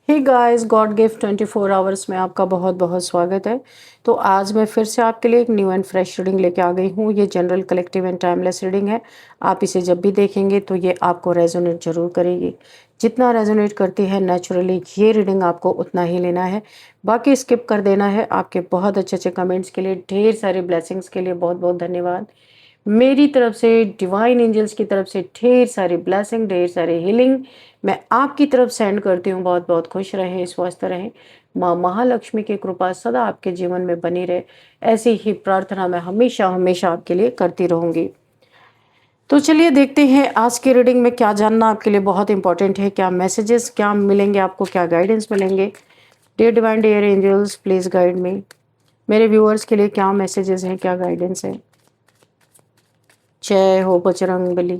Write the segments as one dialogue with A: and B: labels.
A: हे guys, god gift 24 hours में आपका बहुत बहुत स्वागत है। तो आज मैं फिर से आपके लिए एक न्यू एंड फ्रेश रीडिंग लेके आ गई हूँ। ये general collective and timeless reading है। आप इसे जब भी देखेंगे तो ये आपको रेजोनेट जरूर करेगी। जितना रेजोनेट करती है नेचुरली ये रीडिंग आपको उतना ही लेना है, बाकी स्किप कर देना है। आपके बहुत अच्छे अच्छे कमेंट्स के लिए, ढेर सारे ब्लेसिंग्स के लिए बहुत बहुत धन्यवाद। मेरी तरफ से, डिवाइन एंजल्स की तरफ से ढेर सारी ब्लेसिंग, ढेर सारे हीलिंग मैं आपकी तरफ सेंड करती हूँ। बहुत बहुत खुश रहें, स्वस्थ रहें। माँ महालक्ष्मी की कृपा सदा आपके जीवन में बनी रहे, ऐसी ही प्रार्थना मैं हमेशा हमेशा आपके लिए करती रहूँगी। तो चलिए देखते हैं आज की रीडिंग में क्या जानना आपके लिए बहुत इंपॉर्टेंट है, क्या मैसेजेस क्या मिलेंगे आपको, क्या गाइडेंस मिलेंगे। Dear divine, dear angels, please guide me. मेरे व्यूअर्स के लिए क्या मैसेजेस हैं, क्या गाइडेंस है। जय हो बजरंग बली,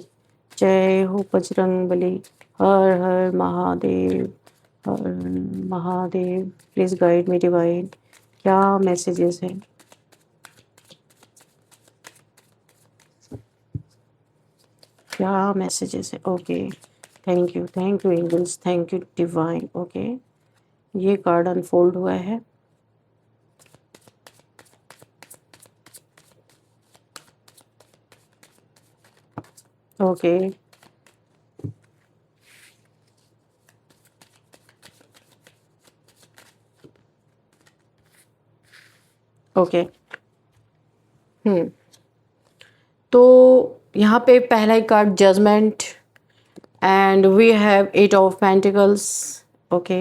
A: जय हो बजरंग बली। हर हर महादेव, हर हर Mahadev. Please guide me divine, क्या मैसेजेस हैं। क्या मैसेजेस है। Okay, thank you angels, thank you divine. Okay, ये कार्ड अनफोल्ड हुआ है। Okay, okay. हम्म तो यहाँ पे पहला ही card judgement, and we have 8 of pentacles. Okay,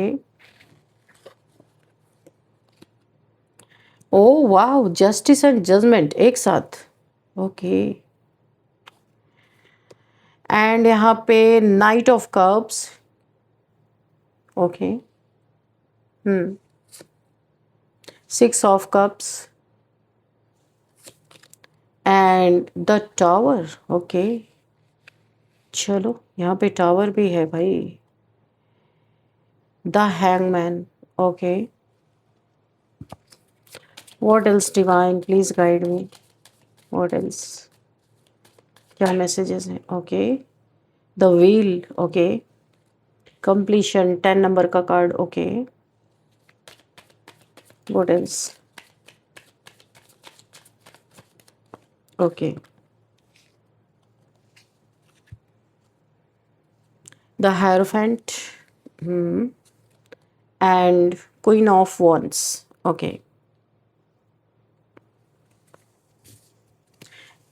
A: oh वाह, जस्टिस एंड जजमेंट एक साथ। ओके, एंड यहाँ पे knight of cups. Okay, 6 of cups and the tower. Okay, चलो यहाँ पे टावर भी है भाई। The hangman. Okay, what else divine, please guide me. What else, क्या मैसेजेस हैं। Okay, the wheel. Okay, completion, 10 number का card. Okay, what else. Okay, the hierophant and queen of wands. Okay,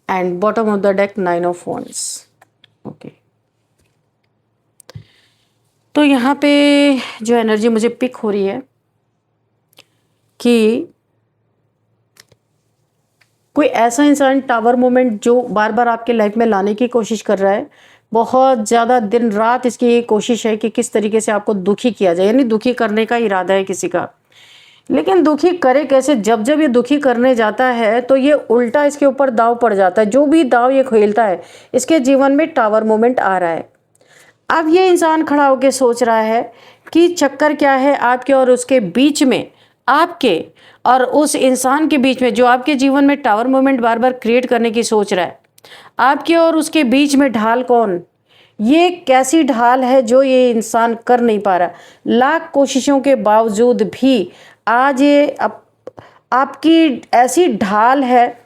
A: and bottom of the deck 9 of wands. Okay, तो यहाँ पे जो energy मुझे pick हो रही है कि कोई ऐसा इंसान, टावर मोमेंट, जो बार बार आपके लाइफ में लाने की कोशिश कर रहा है। बहुत ज़्यादा दिन रात इसकी ये कोशिश है कि किस तरीके से आपको दुखी किया जाए, यानी दुखी करने का इरादा है किसी का। लेकिन दुखी करे कैसे, जब जब ये दुखी करने जाता है तो ये उल्टा इसके ऊपर दाव पड़ जाता है। जो भी दाव ये खेलता है, इसके जीवन में टावर मोमेंट आ रहा है। अब ये इंसान खड़ा होकर सोच रहा है कि चक्कर क्या है आपके और उसके बीच में, आपके और उस इंसान के बीच में जो आपके जीवन में टावर मोमेंट बार बार क्रिएट करने की सोच रहा है। आपके और उसके बीच में ढाल कौन, ये कैसी ढाल है जो ये इंसान कर नहीं पा रहा। लाख कोशिशों के बावजूद भी आज ये आपकी ऐसी ढाल है,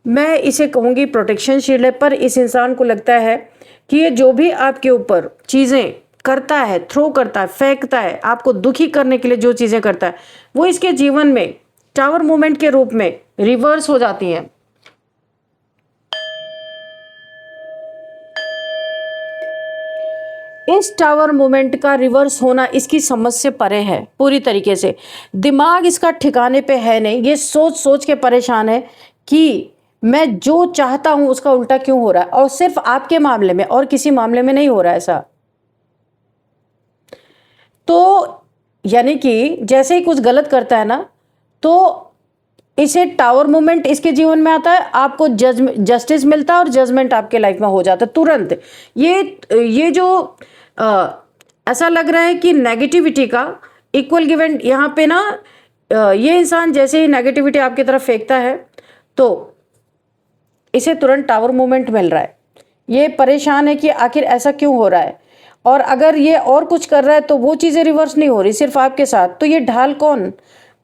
A: मैं इसे कहूँगी प्रोटेक्शन शील्ड है। पर इस इंसान को लगता है कि ये जो भी आपके ऊपर चीज़ें करता है, थ्रो करता है, फेंकता है, आपको दुखी करने के लिए जो चीज़ें करता है, वो इसके जीवन में टावर मूवमेंट के रूप में रिवर्स हो जाती हैं। इस टावर मूवमेंट का रिवर्स होना इसकी समझ से परे है पूरी तरीके से। दिमाग इसका ठिकाने पे है नहीं। ये सोच सोच के परेशान है कि मैं जो चाहता हूं उसका उल्टा क्यों हो रहा है, और सिर्फ आपके मामले में और किसी मामले में नहीं हो रहा ऐसा। तो यानी कि जैसे ही कुछ गलत करता है ना, तो इसे टावर मूवमेंट इसके जीवन में आता है, आपको जस्टिस मिलता है और जजमेंट आपके लाइफ में हो जाता है तुरंत। ये जो ऐसा लग रहा है कि नेगेटिविटी का इक्वल गिवन यहाँ पे ना, ये इंसान जैसे ही नेगेटिविटी आपकी तरफ फेंकता है तो इसे तुरंत टावर मूवमेंट मिल रहा है। ये परेशान है कि आखिर ऐसा क्यों हो रहा है, और अगर ये और कुछ कर रहा है तो वो चीज़ें रिवर्स नहीं हो रही सिर्फ आपके साथ, तो ये ढाल कौन,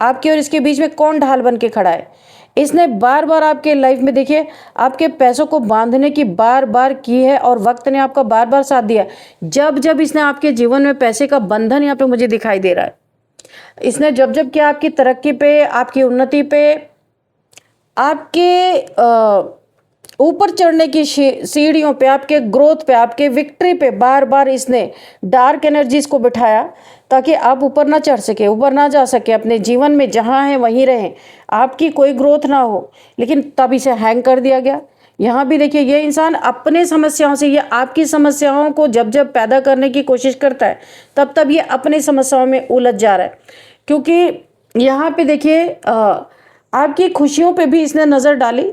A: आपके और इसके बीच में कौन ढाल बन के खड़ा है? इसने बार बार आपके लाइफ में देखिए आपके पैसों को बांधने की बार बार की है और वक्त ने आपका बार बार साथ दिया। जब जब इसने आपके जीवन में पैसे का बंधन यहाँ पे मुझे दिखाई दे रहा है, इसने जब जब किया आपकी तरक्की पे, आपकी उन्नति पे, आपके ऊपर चढ़ने की सीढ़ियों पे, आपके ग्रोथ पे, आपके विक्ट्री पे बार बार इसने डार्क एनर्जीज को बिठाया ताकि आप ऊपर ना चढ़ सके, ऊपर ना जा सके, अपने जीवन में जहाँ हैं वहीं रहें, आपकी कोई ग्रोथ ना हो। लेकिन तब इसे हैंग कर दिया गया। यहाँ भी देखिए ये इंसान अपने समस्याओं से, ये आपकी समस्याओं को जब जब पैदा करने की कोशिश करता है तब तब ये अपनी समस्याओं में उलझ जा रहा है। क्योंकि यहाँ पे देखिए आपकी खुशियों पे भी इसने नज़र डाली,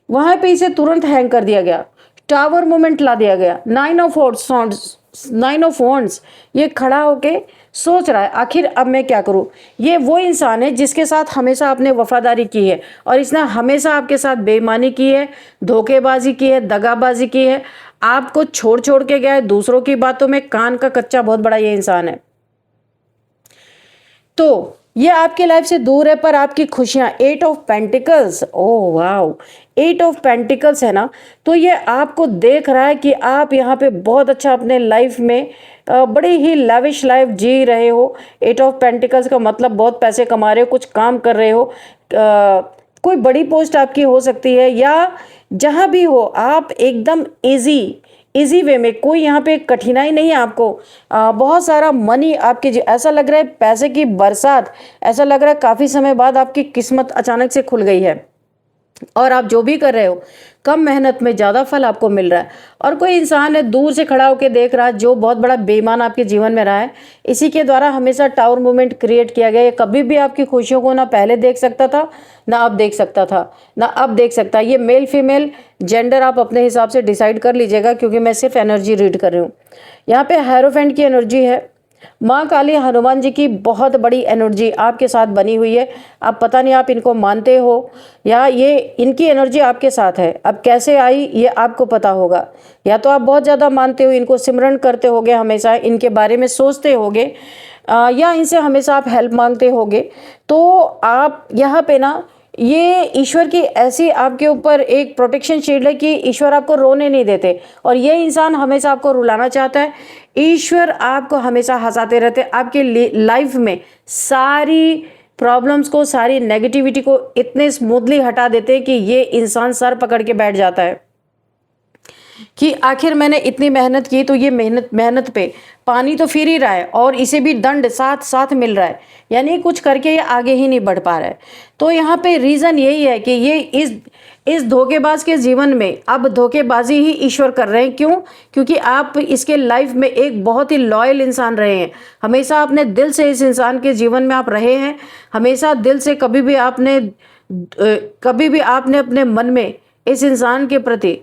A: वहाँ पे इसे तुरंत हैंग कर दिया गया, टावर मोमेंट ला दिया गया। 9 ऑफ वॉन्ड्स, ये खड़ा होके सोच रहा है आखिर अब मैं क्या करूँ। ये वो इंसान है जिसके साथ हमेशा आपने वफादारी की है और इसने हमेशा आपके साथ बेईमानी की है, धोखेबाजी की है, दगाबाजी की है, आपको छोड़ छोड़ के गया है, दूसरों की बातों में कान का कच्चा बहुत बड़ा ये इंसान है। तो ये आपकी लाइफ से दूर है पर आपकी खुशियां, 8 of pentacles, oh wow, 8 of pentacles है ना, तो ये आपको देख रहा है कि आप यहाँ पे बहुत अच्छा अपने लाइफ में बड़ी ही लैविश लाइफ जी रहे हो। 8 ऑफ पेंटिकल्स का मतलब बहुत पैसे कमा रहे हो, कुछ काम कर रहे हो, कोई बड़ी पोस्ट आपकी हो सकती है, या जहाँ भी हो आप एकदम इजी वे में, कोई यहाँ पे कठिनाई नहीं है आपको। बहुत सारा मनी आपके ऐसा लग रहा है पैसे की बरसात, ऐसा लग रहा है काफ़ी समय बाद आपकी किस्मत अचानक से खुल गई है और आप जो भी कर रहे हो कम मेहनत में ज़्यादा फल आपको मिल रहा है। और कोई इंसान है दूर से खड़ा होकर देख रहा है जो बहुत बड़ा बेईमान आपके जीवन में रहा है, इसी के द्वारा हमेशा टावर मूवमेंट क्रिएट किया गया। ये कभी भी आपकी खुशियों को ना पहले देख सकता था, ना अब देख सकता था, ना अब देख सकता। ये मेल फीमेल जेंडर आप अपने हिसाब से डिसाइड कर लीजिएगा, क्योंकि मैं सिर्फ एनर्जी रीड कर रही हूँ। यहाँ पे हेरोफेंट की एनर्जी है, माँ काली हनुमान जी की बहुत बड़ी एनर्जी आपके साथ बनी हुई है। अब पता नहीं आप इनको मानते हो या ये इनकी एनर्जी आपके साथ है, अब कैसे आई ये आपको पता होगा। या तो आप बहुत ज़्यादा मानते हो, इनको सिमरन करते होगे, हमेशा इनके बारे में सोचते होगे, या इनसे हमेशा आप हेल्प मांगते होगे। तो आप यहाँ पे ना ये ईश्वर की ऐसी आपके ऊपर एक प्रोटेक्शन शील्ड है कि ईश्वर आपको रोने नहीं देते, और ये इंसान हमेशा आपको रुलाना चाहता है। ईश्वर आपको हमेशा हंसाते रहते हैं, आपके लाइफ में सारी प्रॉब्लम्स को, सारी नेगेटिविटी को इतने स्मूथली हटा देते हैं कि ये इंसान सर पकड़ के बैठ जाता है कि आखिर मैंने इतनी मेहनत की, तो ये मेहनत पे पानी तो फिर ही रहा है और इसे भी दंड साथ साथ मिल रहा है, यानी कुछ करके ये आगे ही नहीं बढ़ पा रहा है। तो यहाँ पे रीज़न यही है कि ये इस धोखेबाज के जीवन में अब धोखेबाजी ही ईश्वर कर रहे हैं। क्यों? क्योंकि आप इसके लाइफ में एक बहुत ही लॉयल इंसान रहे हैं, हमेशा अपने दिल से इस इंसान के जीवन में आप रहे हैं, हमेशा दिल से कभी भी आपने अपने मन में इस इंसान के प्रति,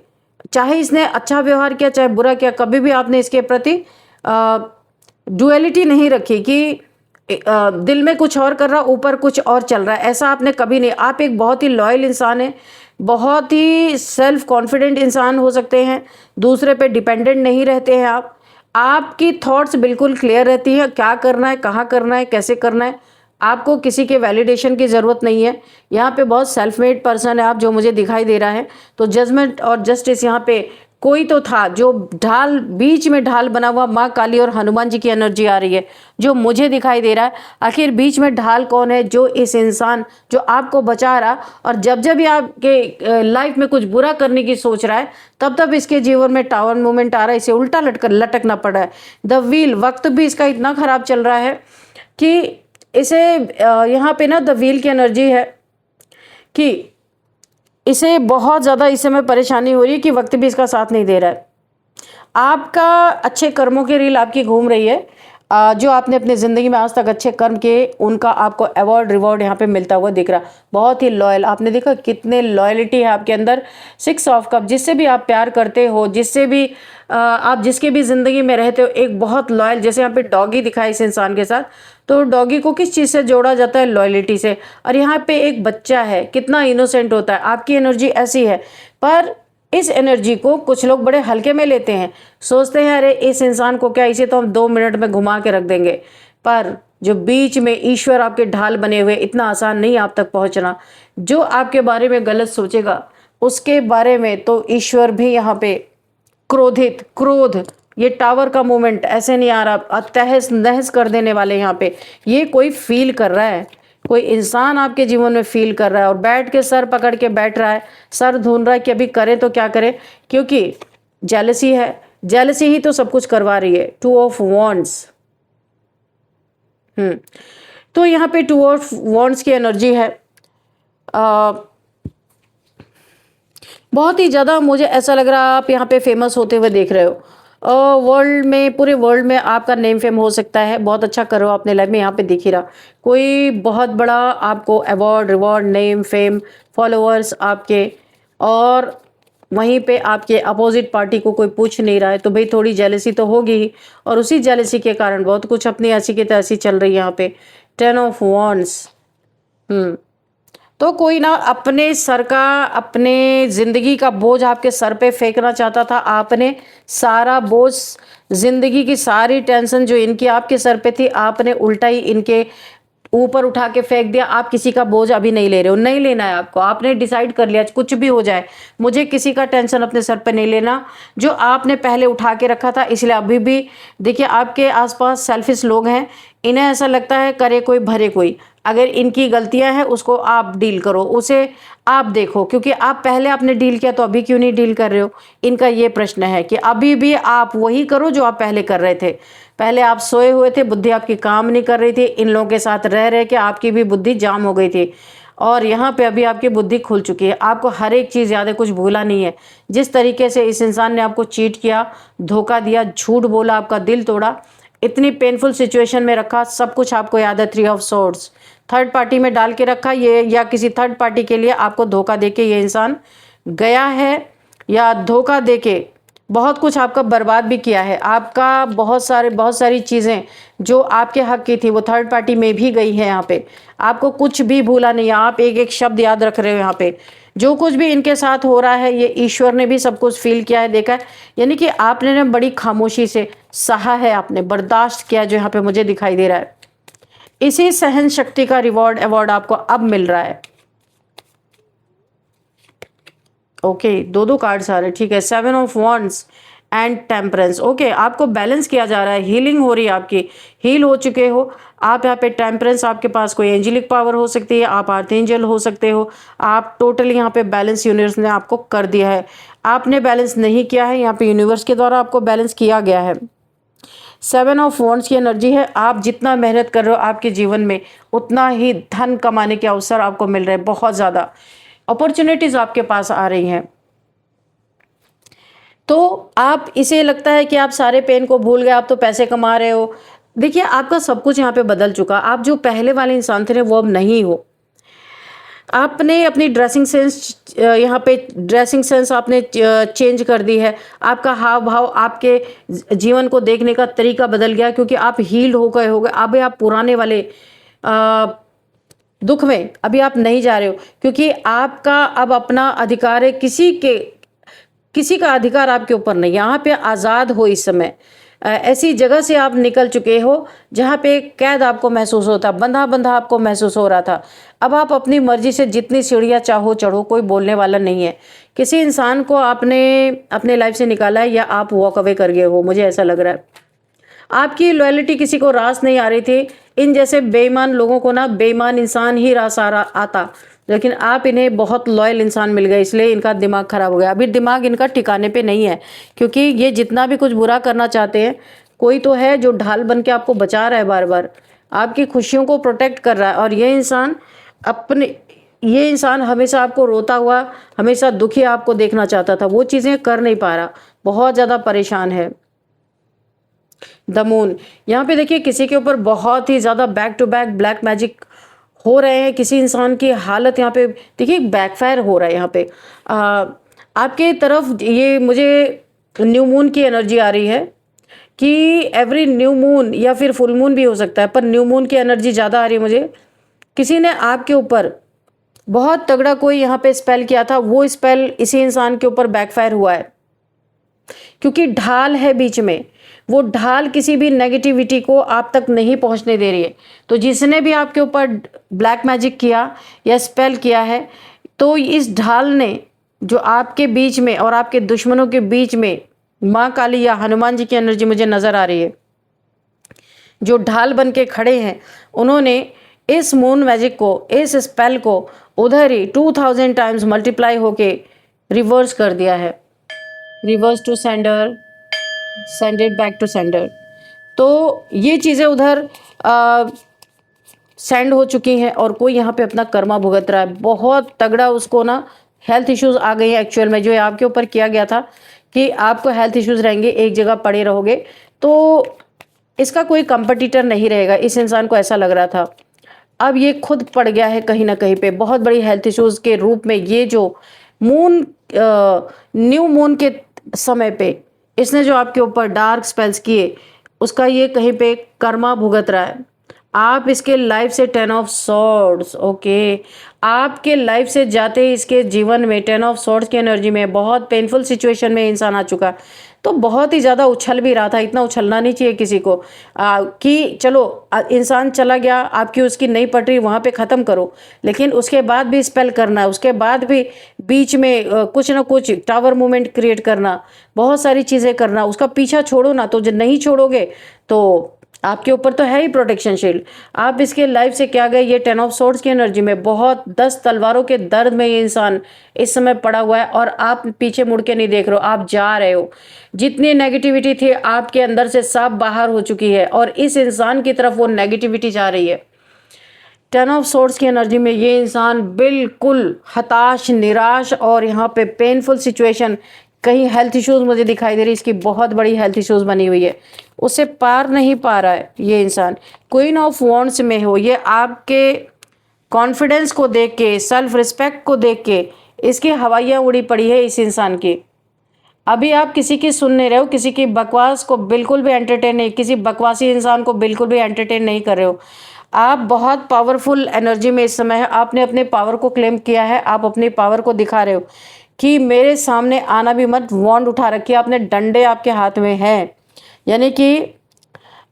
A: चाहे इसने अच्छा व्यवहार किया चाहे बुरा किया, कभी भी आपने इसके प्रति डुअलिटी नहीं रखी कि दिल में कुछ और कर रहा, ऊपर कुछ और चल रहा है, ऐसा आपने कभी नहीं। आप एक बहुत ही लॉयल इंसान हैं, बहुत ही सेल्फ कॉन्फिडेंट इंसान हो सकते हैं, दूसरे पे डिपेंडेंट नहीं रहते हैं आप। आपकी थॉट्स बिल्कुल क्लियर रहती है, क्या करना है, कहाँ करना है, कैसे करना है, आपको किसी के वैलिडेशन की ज़रूरत नहीं है। यहाँ पे बहुत सेल्फ मेड पर्सन है आप, जो मुझे दिखाई दे रहा है। तो जजमेंट और जस्टिस यहाँ पे कोई तो था, जो ढाल, बीच में ढाल बना हुआ माँ काली और हनुमान जी की एनर्जी आ रही है जो मुझे दिखाई दे रहा है। आखिर बीच में ढाल कौन है? जो इस इंसान जो आपको बचा रहा, और जब जब ये आपके लाइफ में कुछ बुरा करने की सोच रहा है तब तब इसके जीवन में टावर मूवमेंट आ रहा है, इसे उल्टा लटकना पड़ रहा है। द व्हील, वक्त भी इसका इतना ख़राब चल रहा है कि इसे यहाँ पे ना द व्हील की एनर्जी है कि इसे बहुत ज़्यादा इस समय परेशानी हो रही है कि वक्त भी इसका साथ नहीं दे रहा है। आपका अच्छे कर्मों की रील आपकी घूम रही है, जो आपने अपनी ज़िंदगी में आज तक अच्छे कर्म किए उनका आपको अवार्ड रिवॉर्ड यहाँ पे मिलता हुआ दिख रहा। बहुत ही लॉयल, आपने देखा कितने लॉयलिटी है आपके अंदर। 6 ऑफ कप, जिससे भी आप प्यार करते हो, जिससे भी आप जिसके भी ज़िंदगी में रहते हो, एक बहुत लॉयल, जैसे यहाँ पे डॉगी दिखा है इस इंसान के साथ, तो डॉगी को किस चीज़ से जोड़ा जाता है? लॉयलिटी से। और यहाँ पे एक बच्चा है, कितना इनोसेंट होता है। आपकी एनर्जी ऐसी है, पर इस एनर्जी को कुछ लोग बड़े हल्के में लेते हैं, सोचते हैं अरे इस इंसान को क्या, इसे तो हम 2 मिनट में घुमा के रख देंगे। पर जो बीच में ईश्वर आपके ढाल बने हुए, इतना आसान नहीं आप तक पहुंचना। जो आपके बारे में गलत सोचेगा उसके बारे में तो ईश्वर भी यहाँ पे क्रोधित, क्रोध, ये टावर का मूवमेंट ऐसे नहीं आ रहा, तहस नहस कर देने वाले यहाँ पे। ये कोई फील कर रहा है, कोई इंसान आपके जीवन में फील कर रहा है और बैठ के सर पकड़ के बैठ रहा है, सर ढूंढ रहा है कि अभी करे तो क्या करे, क्योंकि जेलसी है। जेलसी ही तो सब कुछ करवा रही है। 2 ऑफ वॉन्ड्स। तो यहाँ पे 2 ऑफ वॉन्ड्स की एनर्जी है। बहुत ही ज़्यादा मुझे ऐसा लग रहा है आप यहाँ पे फेमस होते हुए देख रहे हो। वर्ल्ड में, पूरे वर्ल्ड में आपका नेम फेम हो सकता है। बहुत अच्छा करो अपने लाइफ में, यहाँ पे दिख ही रहा। कोई बहुत बड़ा आपको award, reward, name fame, followers आपके, और वहीं पे आपके अपोजिट पार्टी को कोई पूछ नहीं रहा है, तो भाई थोड़ी जेलसी तो होगी ही। और उसी जेलसी के कारण बहुत कुछ अपनी ऐसी की तैसी चल रही है यहाँ पे। 10 ऑफ वॉन्ड्स। तो कोई ना अपने सर का, अपने जिंदगी का बोझ आपके सर पे फेंकना चाहता था। आपने सारा बोझ, जिंदगी की सारी टेंशन जो इनकी आपके सर पे थी, आपने उल्टा ही इनके ऊपर उठा के फेंक दिया। आप किसी का बोझ अभी नहीं ले रहे हो, नहीं लेना है आपको। आपने डिसाइड कर लिया कुछ भी हो जाए, मुझे किसी का टेंशन अपने सर पे नहीं लेना। जो आपने पहले उठा के रखा था, इसलिए अभी भी देखिए आपके आसपास सेल्फिश लोग हैं। इन्हें ऐसा लगता है करे कोई भरे कोई। अगर इनकी गलतियां हैं उसको आप डील करो, उसे आप देखो, क्योंकि आप पहले आपने डील किया तो अभी क्यों नहीं डील कर रहे हो। इनका ये प्रश्न है कि अभी भी आप वही करो जो आप पहले कर रहे थे। पहले आप सोए हुए थे, बुद्धि आपकी काम नहीं कर रही थी, इन लोगों के साथ रह रहे के आपकी भी बुद्धि जाम हो गई थी, और यहाँ पे अभी आपकी बुद्धि खुल चुकी है। आपको हर एक चीज़ याद है, कुछ भूला नहीं है। जिस तरीके से इस इंसान ने आपको चीट किया, धोखा दिया, झूठ बोला, आपका दिल तोड़ा, इतनी पेनफुल सिचुएशन में रखा, सब कुछ आपको याद है। 3 ऑफ सोर्ड्स, थर्ड पार्टी में डाल के रखा ये, या किसी थर्ड पार्टी के लिए आपको धोखा देके ये इंसान गया है, या धोखा देके बहुत कुछ आपका बर्बाद भी किया है। आपका बहुत सारी चीज़ें जो आपके हक की थी वो थर्ड पार्टी में भी गई है। यहाँ पे आपको कुछ भी भूला नहीं है, आप एक एक शब्द याद रख रहे हो। यहाँ पे जो कुछ भी इनके साथ हो रहा है, ये ईश्वर ने भी सब कुछ फील किया है, देखा है। यानी कि आपने ना बड़ी खामोशी से सहा है, आपने बर्दाश्त किया, जो यहाँ पे मुझे दिखाई दे रहा है। इसी सहन शक्ति का रिवॉर्ड, अवार्ड आपको अब मिल रहा है। ओके, 2 कार्ड्स आ रहे हैं, ठीक है। 7 of wands and temperance. Okay, आपको बैलेंस किया जा रहा है, हीलिंग हो रही है आपकी, हील हो चुके हो आप यहाँ पे। टेम्परेंस, आपके पास कोई एंजेलिक पावर हो सकती है, आप आर्चएंजल हो सकते हो। आप टोटली यहाँ पे बैलेंस यूनिवर्स ने आपको कर दिया है। आपने बैलेंस नहीं किया है, यहाँ पे यूनिवर्स के द्वारा आपको बैलेंस किया गया है। 7 ऑफ वॉन्ड्स की एनर्जी है। आप जितना मेहनत कर रहे हो आपके जीवन में, उतना ही धन कमाने के अवसर आपको मिल रहे हैं। बहुत ज़्यादा अपॉर्चुनिटीज आपके पास आ रही हैं। तो आप, इसे लगता है कि आप सारे पेन को भूल गए, आप तो पैसे कमा रहे हो। देखिए आपका सब कुछ यहाँ पे बदल चुका। आप जो पहले वाले इंसान थे वो अब नहीं हो। आपने अपनी ड्रेसिंग सेंस, यहाँ पे ड्रेसिंग सेंस आपने चेंज कर दी है। आपका हाव भाव, आपके जीवन को देखने का तरीका बदल गया, क्योंकि आप हील्ड हो गए हो गए। अब आप पुराने वाले दुख में अभी आप नहीं जा रहे हो, क्योंकि आपका अब अपना अधिकार है। किसी का अधिकार आपके ऊपर नहीं। यहाँ पे आज़ाद हो इस समय। ऐसी जगह से आप निकल चुके हो जहाँ पे कैद आपको महसूस होता, बंधा बंधा आपको महसूस हो रहा था। अब आप अपनी मर्जी से जितनी सीढ़ियाँ चाहो चढ़ो, कोई बोलने वाला नहीं है। किसी इंसान को आपने अपने लाइफ से निकाला है, या आप वॉक अवे कर गए हो, मुझे ऐसा लग रहा है। आपकी लॉयल्टी किसी को रास नहीं आ रही थी। इन जैसे बेईमान लोगों को ना बेईमान इंसान ही रास आता, लेकिन आप इन्हें बहुत लॉयल इंसान मिल गए, इसलिए इनका दिमाग खराब हो गया। अभी दिमाग इनका ठिकाने पे नहीं है, क्योंकि ये जितना भी कुछ बुरा करना चाहते हैं, कोई तो है जो ढाल बन के आपको बचा रहा है, बार बार आपकी खुशियों को प्रोटेक्ट कर रहा है। और ये इंसान हमेशा आपको रोता हुआ, हमेशा दुखी आपको देखना चाहता था, वो चीज़ें कर नहीं पा रहा, बहुत ज़्यादा परेशान है। द मून, यहाँ पे देखिए किसी के ऊपर बहुत ही ज़्यादा back to back black magic हो रहे हैं। किसी इंसान की हालत यहाँ पे देखिए बैकफायर हो रहा है। यहाँ पे आपके तरफ ये मुझे न्यू मून की एनर्जी आ रही है कि एवरी न्यू मून, या फिर फुल मून भी हो सकता है, पर न्यू मून की एनर्जी ज़्यादा आ रही है मुझे। किसी ने आपके ऊपर बहुत तगड़ा कोई यहाँ पे स्पेल किया था, वो स्पेल इसी इंसान के ऊपर बैकफायर हुआ है, क्योंकि ढाल है बीच में, वो ढाल किसी भी नेगेटिविटी को आप तक नहीं पहुंचने दे रही है। तो जिसने भी आपके ऊपर ब्लैक मैजिक किया या स्पेल किया है, तो इस ढाल ने जो आपके बीच में और आपके दुश्मनों के बीच में, माँ काली या हनुमान जी की एनर्जी मुझे नज़र आ रही है, जो ढाल बन के खड़े हैं, उन्होंने इस मून मैजिक को, इस स्पेल को उधर ही 2000 टाइम्स मल्टीप्लाई होके रिवर्स कर दिया है। Reverse to sender, send it back to sender. तो ये चीज़ें उधर सेंड हो चुकी हैं और कोई यहाँ पे अपना कर्मा भुगत रहा है। बहुत तगड़ा उसको ना हेल्थ इश्यूज आ गई हैं एक्चुअल में, जो आपके ऊपर किया गया था कि आपको हेल्थ इश्यूज रहेंगे, एक जगह पड़े रहोगे, तो इसका कोई कंपटीटर नहीं रहेगा, इस इंसान को ऐसा लग रहा था। अब ये खुद पड़ गया है कहीं ना कहीं पे बहुत बड़ी हेल्थ इश्यूज के रूप में। ये जो मून, न्यू मून के समय पे इसने जो आपके ऊपर डार्क स्पेल्स किए, उसका ये कहीं पे कर्मा भुगत रहा है। आप इसके लाइफ से 10 ऑफ सॉर्ड्स, ओके, आपके लाइफ से जाते ही इसके जीवन में 10 ऑफ सॉर्ड्स की एनर्जी में बहुत पेनफुल सिचुएशन में इंसान आ चुका। तो बहुत ही ज़्यादा उछल भी रहा था, इतना उछलना नहीं चाहिए किसी को कि चलो इंसान चला गया, आपकी उसकी नई पटरी वहाँ पे ख़त्म करो, लेकिन उसके बाद भी स्पेल करना, उसके बाद भी बीच में कुछ ना कुछ टावर मूवमेंट क्रिएट करना, बहुत सारी चीज़ें करना, उसका पीछा छोड़ो ना। तो जब नहीं छोड़ोगे तो आपके ऊपर तो है ही प्रोटेक्शन शील्ड। आप इसके लाइफ से क्या गए, ये 10 ऑफ सोर्ड्स की एनर्जी में बहुत 10 तलवारों के दर्द में ये इंसान इस समय पड़ा हुआ है और आप पीछे मुड़ के नहीं देख रहे हो, आप जा रहे हो। जितनी नेगेटिविटी थी आपके अंदर से सब बाहर हो चुकी है और इस इंसान की तरफ वो नेगेटिविटी जा रही है। 10 ऑफ सोर्ड्स की एनर्जी में ये इंसान बिल्कुल हताश, निराश और यहाँ पे पेनफुल सिचुएशन, कहीं हेल्थ इश्यूज मुझे दिखाई दे रही है, इसकी बहुत बड़ी हेल्थ इश्यूज बनी हुई है, उससे पार नहीं पा रहा है ये इंसान। क्वीन ऑफ वॉन्ड्स में हो, ये आपके कॉन्फिडेंस को देख के, सेल्फ रिस्पेक्ट को देख के इसकी हवाइयाँ उड़ी पड़ी है इस इंसान की। अभी आप किसी की सुन नहीं रहे हो, किसी की बकवास को बिल्कुल भी एंटरटेन नहीं, किसी बकवासी इंसान को बिल्कुल भी एंटरटेन नहीं कर रहे हो। आप बहुत पावरफुल एनर्जी में इस समय है, आपने अपने पावर को क्लेम किया है, आप अपनी पावर को दिखा रहे हो कि मेरे सामने आना भी मत। वॉन्ड उठा रखी है आपने, डंडे आपके हाथ में हैं, यानी कि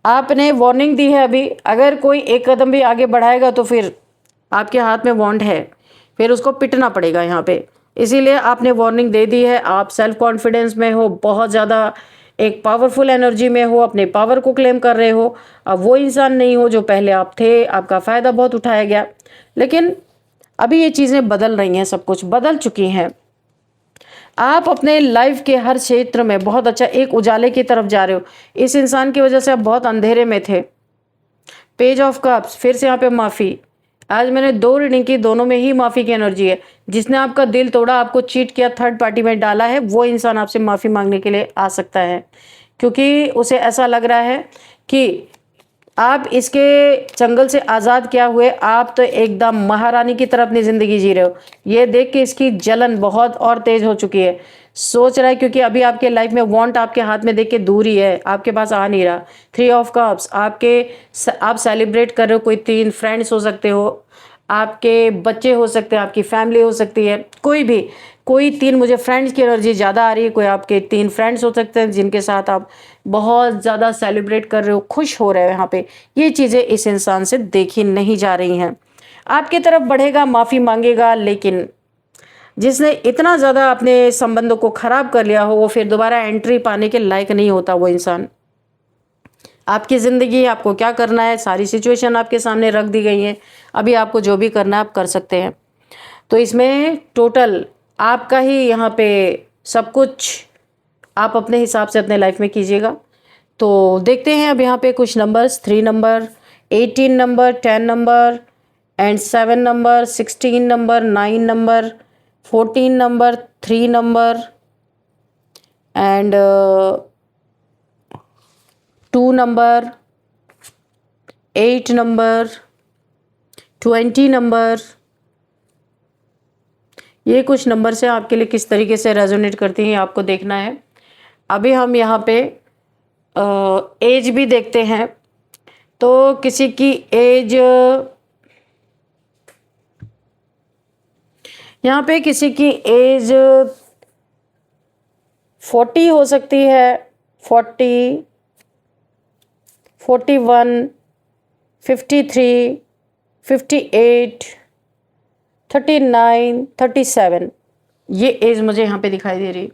A: आपने वार्निंग दी है। अभी अगर कोई एक कदम भी आगे बढ़ाएगा तो फिर आपके हाथ में वॉन्ड है, फिर उसको पिटना पड़ेगा यहाँ पे। इसीलिए आपने वार्निंग दे दी है। आप सेल्फ कॉन्फिडेंस में हो, बहुत ज़्यादा एक पावरफुल एनर्जी में हो, अपने पावर को क्लेम कर रहे हो। अब वो इंसान नहीं हो जो पहले आप थे, आपका फ़ायदा बहुत उठाया गया, लेकिन अभी ये चीज़ें बदल रही हैं, सब कुछ बदल चुकी हैं। आप अपने लाइफ के हर क्षेत्र में बहुत अच्छा एक उजाले की तरफ जा रहे हो। इस इंसान की वजह से आप बहुत अंधेरे में थे। पेज ऑफ कप्स, फिर से यहाँ पे माफ़ी। आज मैंने 2 रीडिंग की, दोनों में ही माफ़ी की एनर्जी है। जिसने आपका दिल तोड़ा, आपको चीट किया, थर्ड पार्टी में डाला है, वो इंसान आपसे माफ़ी मांगने के लिए आ सकता है, क्योंकि उसे ऐसा लग रहा है कि आप इसके चंगल से आज़ाद क्या हुए, आप तो एकदम महारानी की तरह अपनी ज़िंदगी जी रहे हो। ये देख के इसकी जलन बहुत और तेज़ हो चुकी है। सोच रहा है, क्योंकि अभी आपके लाइफ में वांट आपके हाथ में देख के दूर ही है, आपके पास आ नहीं रहा। 3 ऑफ कप्स, आप सेलिब्रेट कर रहे हो, कोई 3 फ्रेंड्स हो सकते हो, आपके बच्चे हो सकते हैं, आपकी फैमिली हो सकती है, कोई भी, कोई 3, मुझे फ्रेंड्स की एनर्जी ज़्यादा आ रही है। कोई आपके 3 फ्रेंड्स हो सकते हैं जिनके साथ आप बहुत ज़्यादा सेलिब्रेट कर रहे हो, खुश हो रहे हो। यहाँ पे ये चीज़ें इस इंसान से देखी नहीं जा रही हैं। आपकी तरफ बढ़ेगा, माफ़ी मांगेगा, लेकिन जिसने इतना ज़्यादा अपने संबंधों को ख़राब कर लिया हो, वो फिर दोबारा एंट्री पाने के लायक नहीं होता वो इंसान। आपकी ज़िंदगी, आपको क्या करना है, सारी सिचुएशन आपके सामने रख दी गई है। अभी आपको जो भी करना है आप कर सकते हैं। तो इसमें टोटल आपका ही यहाँ पे सब कुछ आप अपने हिसाब से अपने लाइफ में कीजिएगा। तो देखते हैं अब यहाँ पे कुछ numbers, 3 number, 18 number, 10 number and 7 number, 16 number, 9 number, 14 number, 3 number and 2 number, 8 number, 20 number. ये कुछ नंबर से आपके लिए किस तरीके से रेजोनेट करती हैं आपको देखना है। अभी हम यहाँ पे एज भी देखते हैं। तो किसी की एज यहाँ पे किसी की एज 40 हो सकती है, 40, 41, 53, 58, 39, 37, ये एज मुझे यहाँ पे दिखाई दे रही।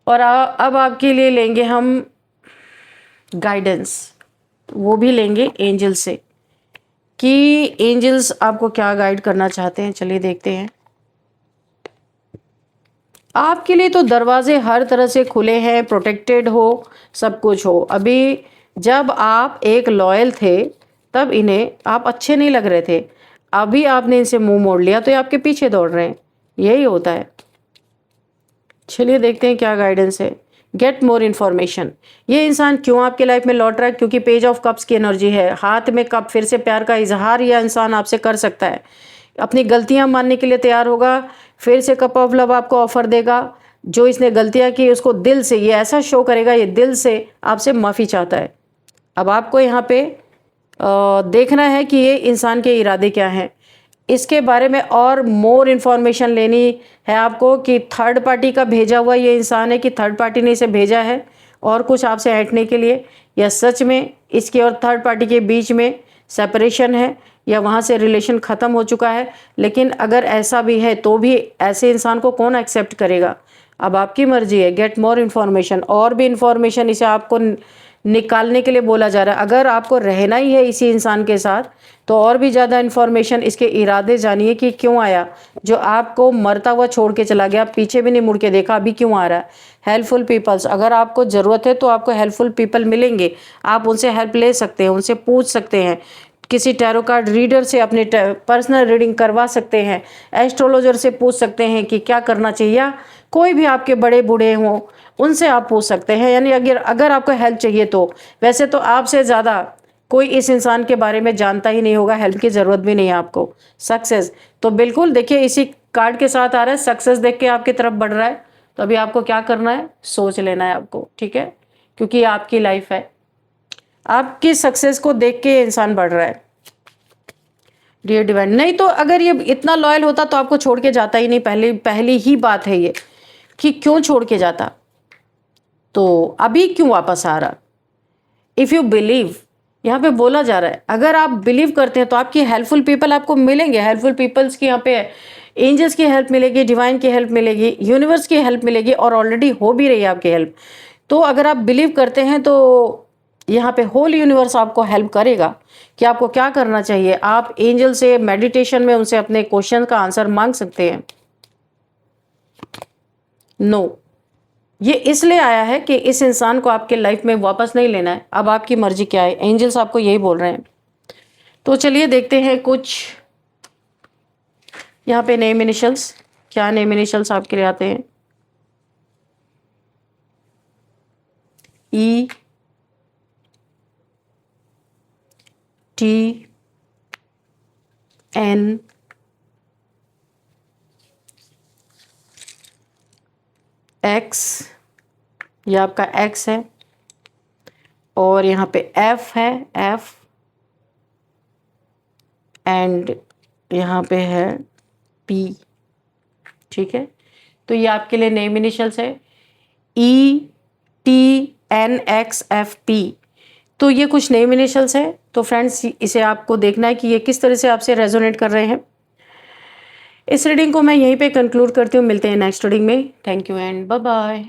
A: और अब आपके लिए लेंगे हम गाइडेंस, वो भी लेंगे एंजल से कि एंजल्स आपको क्या गाइड करना चाहते हैं। चलिए देखते हैं। आपके लिए तो दरवाजे हर तरह से खुले हैं, प्रोटेक्टेड हो, सब कुछ हो। अभी जब आप एक लॉयल थे तब इन्हें आप अच्छे नहीं लग रहे थे, अभी आपने इनसे मुंह मोड़ लिया तो ये आपके पीछे दौड़ रहे हैं, यही होता है। चलिए देखते हैं क्या गाइडेंस है। गेट मोर इन्फॉर्मेशन, ये इंसान क्यों आपके लाइफ में लौट रहा है? क्योंकि पेज ऑफ कप्स की एनर्जी है, हाथ में कप, फिर से प्यार का इजहार यह इंसान आपसे कर सकता है, अपनी गलतियां मानने के लिए तैयार होगा, फिर से कप ऑफ लव आपको ऑफर देगा। जो इसने गलतियां की उसको दिल से ये ऐसा शो करेगा, ये दिल से आपसे माफ़ी चाहता है। अब आपको यहाँ पे देखना है कि ये इंसान के इरादे क्या हैं, इसके बारे में और मोर इन्फॉर्मेशन लेनी है आपको कि थर्ड पार्टी का भेजा हुआ ये इंसान है, कि थर्ड पार्टी ने इसे भेजा है और कुछ आपसे ऐंठने के लिए, या सच में इसके और थर्ड पार्टी के बीच में सेपरेशन है, या वहाँ से रिलेशन ख़त्म हो चुका है। लेकिन अगर ऐसा भी है तो भी ऐसे इंसान को कौन एक्सेप्ट करेगा? अब आपकी मर्जी है। गेट मोर इन्फॉर्मेशन, और भी इन्फॉर्मेशन इसे आपको निकालने के लिए बोला जा रहा है। अगर आपको रहना ही है इसी इंसान के साथ तो और भी ज़्यादा इन्फॉर्मेशन, इसके इरादे जानिए कि क्यों आया, जो आपको मरता हुआ छोड़ के चला गया, पीछे भी नहीं मुड़ के देखा, अभी क्यों आ रहा है। हेल्पफुल पीपल्स, अगर आपको ज़रूरत है तो आपको हेल्पफुल पीपल मिलेंगे, आप उनसे हेल्प ले सकते हैं, उनसे पूछ सकते हैं, किसी टैरो कार्ड रीडर से अपने पर्सनल रीडिंग करवा सकते हैं, एस्ट्रोलॉजर से पूछ सकते हैं कि क्या करना चाहिए, या कोई भी आपके बड़े बूढ़े हों उनसे आप पूछ सकते हैं। यानी अगर आपको हेल्प चाहिए तो वैसे तो आपसे ज़्यादा कोई इस इंसान के बारे में जानता ही नहीं होगा, हेल्प की ज़रूरत भी नहीं है आपको। सक्सेस तो बिल्कुल देखिए इसी कार्ड के साथ आ रहा है, सक्सेस देख के आपकी तरफ बढ़ रहा है। तो अभी आपको क्या करना है, सोच लेना है आपको, ठीक है, क्योंकि ये आपकी लाइफ है, आपकी सक्सेस को देख के इंसान बढ़ रहा है। डियर डिवाइन, नहीं तो अगर ये इतना लॉयल होता तो आपको छोड़ के जाता ही नहीं। पहली ही बात है ये कि क्यों छोड़ के जाता, तो अभी क्यों वापस आ रहा। इफ़ यू बिलीव, यहाँ पे बोला जा रहा है अगर आप बिलीव करते हैं तो आपकी हेल्पफुल पीपल आपको मिलेंगे। हेल्पफुल पीपल्स की यहाँ पे एंजल्स की हेल्प मिलेगी, डिवाइन की हेल्प मिलेगी, यूनिवर्स की हेल्प मिलेगी, और ऑलरेडी हो भी रही है आपकी हेल्प। तो अगर आप बिलीव करते हैं तो यहाँ पे होल यूनिवर्स आपको हेल्प करेगा कि आपको क्या करना चाहिए। आप एंजल से मेडिटेशन में उनसे अपने क्वेश्चन का आंसर मांग सकते हैं। नो, ये इसलिए आया है कि इस इंसान को आपके लाइफ में वापस नहीं लेना है। अब आपकी मर्जी क्या है, एंजल्स आपको यही बोल रहे हैं। तो चलिए देखते हैं कुछ यहाँ पे नेम इनिशियल्स, क्या नेम इनिशियल्स आपके लिए आते हैं। ई टी एन एक्स, ये आपका एक्स है, और यहाँ पे एफ है, एफ, एंड यहाँ पे है पी, ठीक है। तो ये आपके लिए नेम इनिशियल्स है, E T N X F P. तो ये कुछ नेम इनिशियल्स है। तो फ्रेंड्स इसे आपको देखना है कि ये किस तरह से आपसे रेजोनेट कर रहे हैं। इस रीडिंग को मैं यहीं पे कंक्लूड करती हूँ, मिलते हैं नेक्स्ट रीडिंग में। Thank you and bye bye.